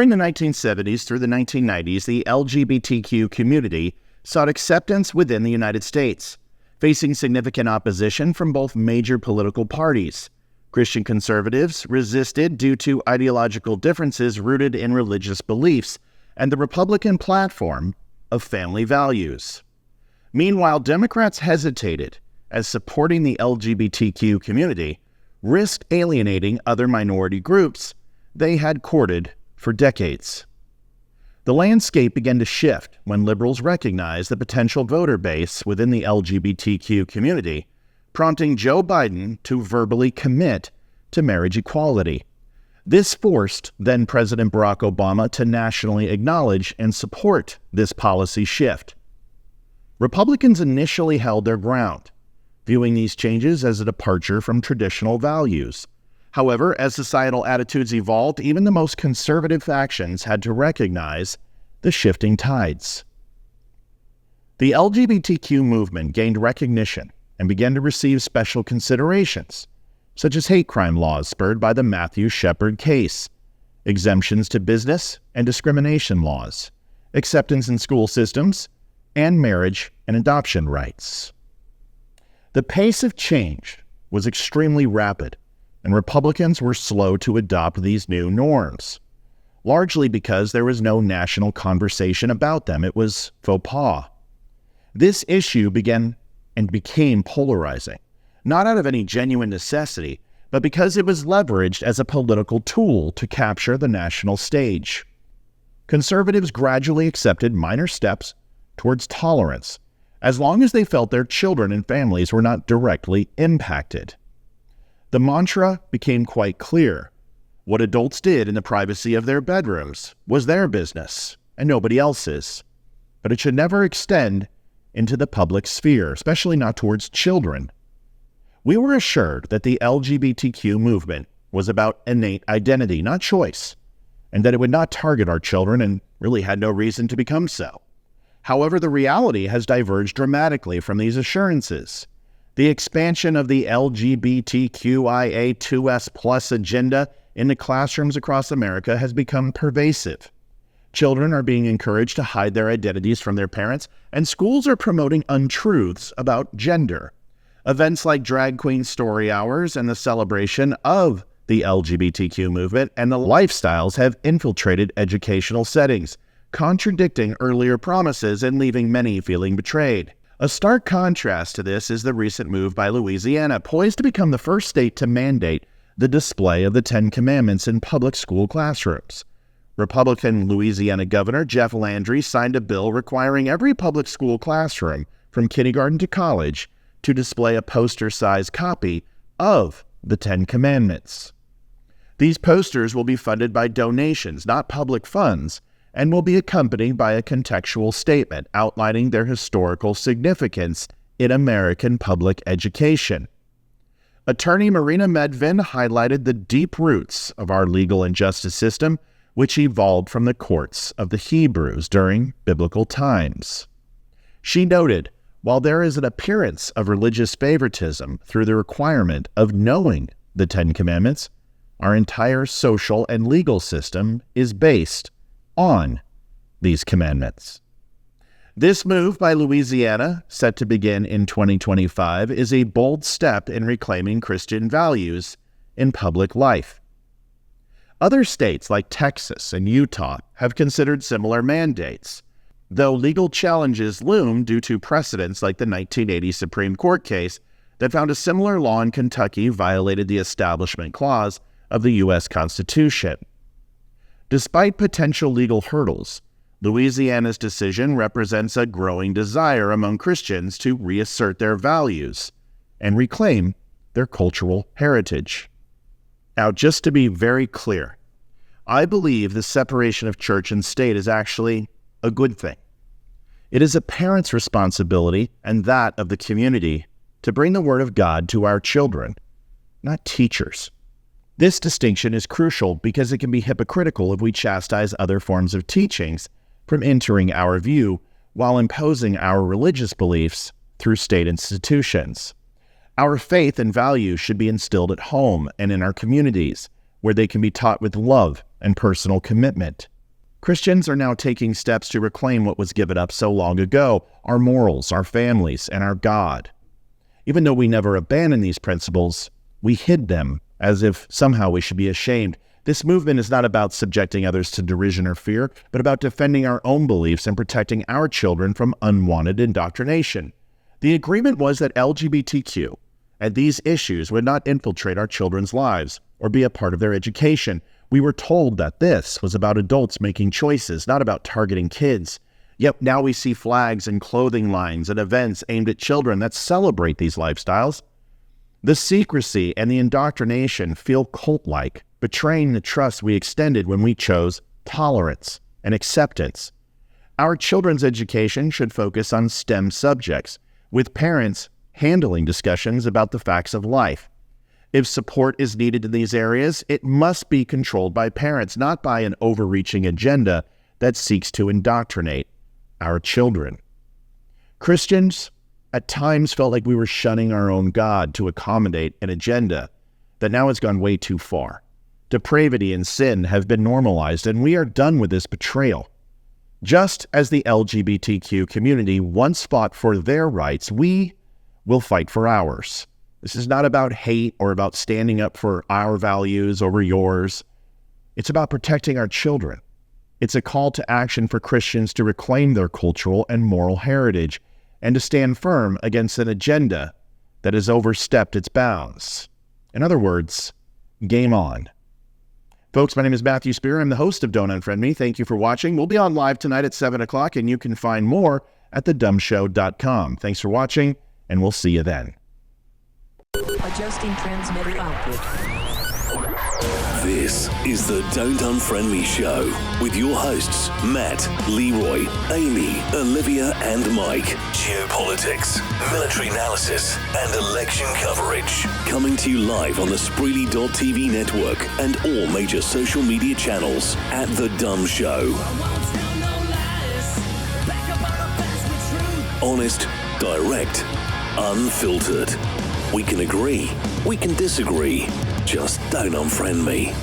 During the 1970s through the 1990s, the LGBTQ community sought acceptance within the United States, facing significant opposition from both major political parties. Christian conservatives resisted due to ideological differences rooted in religious beliefs and the Republican platform of family values. Meanwhile, Democrats hesitated, as supporting the LGBTQ community risked alienating other minority groups they had courted for decades. The landscape began to shift when liberals recognized the potential voter base within the LGBTQ community, prompting Joe Biden to verbally commit to marriage equality. This forced then-President Barack Obama to nationally acknowledge and support this policy shift. Republicans initially held their ground, viewing these changes as a departure from traditional values. However, as societal attitudes evolved, even the most conservative factions had to recognize the shifting tides. The LGBTQ movement gained recognition and began to receive special considerations, such as hate crime laws spurred by the Matthew Shepard case, exemptions to business and discrimination laws, acceptance in school systems, and marriage and adoption rights. The pace of change was extremely rapid, and Republicans were slow to adopt these new norms, largely because there was no national conversation about them. It was faux pas. This issue began and became polarizing, not out of any genuine necessity, but because it was leveraged as a political tool to capture the national stage. Conservatives gradually accepted minor steps towards tolerance, as long as they felt their children and families were not directly impacted. The mantra became quite clear. What adults did in the privacy of their bedrooms was their business and nobody else's, but it should never extend into the public sphere, especially not towards children. We were assured that the LGBTQ movement was about innate identity, not choice, and that it would not target our children and really had no reason to become so. However, the reality has diverged dramatically from these assurances. The expansion of the LGBTQIA2S+ agenda into classrooms across America has become pervasive. Children are being encouraged to hide their identities from their parents, and schools are promoting untruths about gender. Events like drag queen story hours and the celebration of the LGBTQ movement and the lifestyles have infiltrated educational settings, contradicting earlier promises and leaving many feeling betrayed. A stark contrast to this is the recent move by Louisiana, poised to become the first state to mandate the display of the Ten Commandments in public school classrooms. Republican Louisiana Governor Jeff Landry signed a bill requiring every public school classroom, from kindergarten to college, to display a poster-sized copy of the Ten Commandments. These posters will be funded by donations, not public funds, and will be accompanied by a contextual statement outlining their historical significance in American public education. Attorney Marina Medvin highlighted the deep roots of our legal and justice system, which evolved from the courts of the Hebrews during biblical times. She noted, while there is an appearance of religious favoritism through the requirement of knowing the Ten Commandments, our entire social and legal system is based on these commandments. This move by Louisiana, set to begin in 2025, is a bold step in reclaiming Christian values in public life. Other states like Texas and Utah have considered similar mandates, though legal challenges loom due to precedents like the 1980 Supreme Court case that found a similar law in Kentucky violated the Establishment Clause of the U.S. Constitution. Despite potential legal hurdles, Louisiana's decision represents a growing desire among Christians to reassert their values and reclaim their cultural heritage. Now, just to be very clear, I believe the separation of church and state is actually a good thing. It is a parent's responsibility and that of the community to bring the Word of God to our children, not teachers. This distinction is crucial because it can be hypocritical if we chastise other forms of teachings from entering our view while imposing our religious beliefs through state institutions. Our faith and values should be instilled at home and in our communities, where they can be taught with love and personal commitment. Christians are now taking steps to reclaim what was given up so long ago, our morals, our families, and our God. Even though we never abandoned these principles, we hid them as if somehow we should be ashamed. This movement is not about subjecting others to derision or fear, but about defending our own beliefs and protecting our children from unwanted indoctrination. The agreement was that LGBTQ and these issues would not infiltrate our children's lives or be a part of their education. We were told that this was about adults making choices, not about targeting kids. Yet now we see flags and clothing lines and events aimed at children that celebrate these lifestyles. The secrecy and the indoctrination feel cult-like, betraying the trust we extended when we chose tolerance and acceptance. Our children's education should focus on STEM subjects, with parents handling discussions about the facts of life. If support is needed in these areas, it must be controlled by parents, not by an overreaching agenda that seeks to indoctrinate our children. Christians at times felt like we were shunning our own God to accommodate an agenda that now has gone way too far. Depravity and sin have been normalized, and we are done with this betrayal. Just as the LGBTQ community once fought for their rights, we will fight for ours. This is not about hate or about standing up for our values over yours. It's about protecting our children. It's a call to action for Christians to reclaim their cultural and moral heritage and to stand firm against an agenda that has overstepped its bounds. In other words, game on. Folks, my name is Matthew Spear. I'm the host of Don't Unfriend Me. Thank you for watching. We'll be on live tonight at 7 o'clock, and you can find more at thedumshow.com. Thanks for watching, and we'll see you then. Adjusting transmitter output. This is the Don't Unfriend Me Show with your hosts, Matt, Leroy, Amy, Olivia, and Mike. Geopolitics, military analysis, and election coverage. Coming to you live on the Spreely.tv network and all major social media channels at The DUM Show. Honest, direct, unfiltered. We can agree, we can disagree. Just don't unfriend me.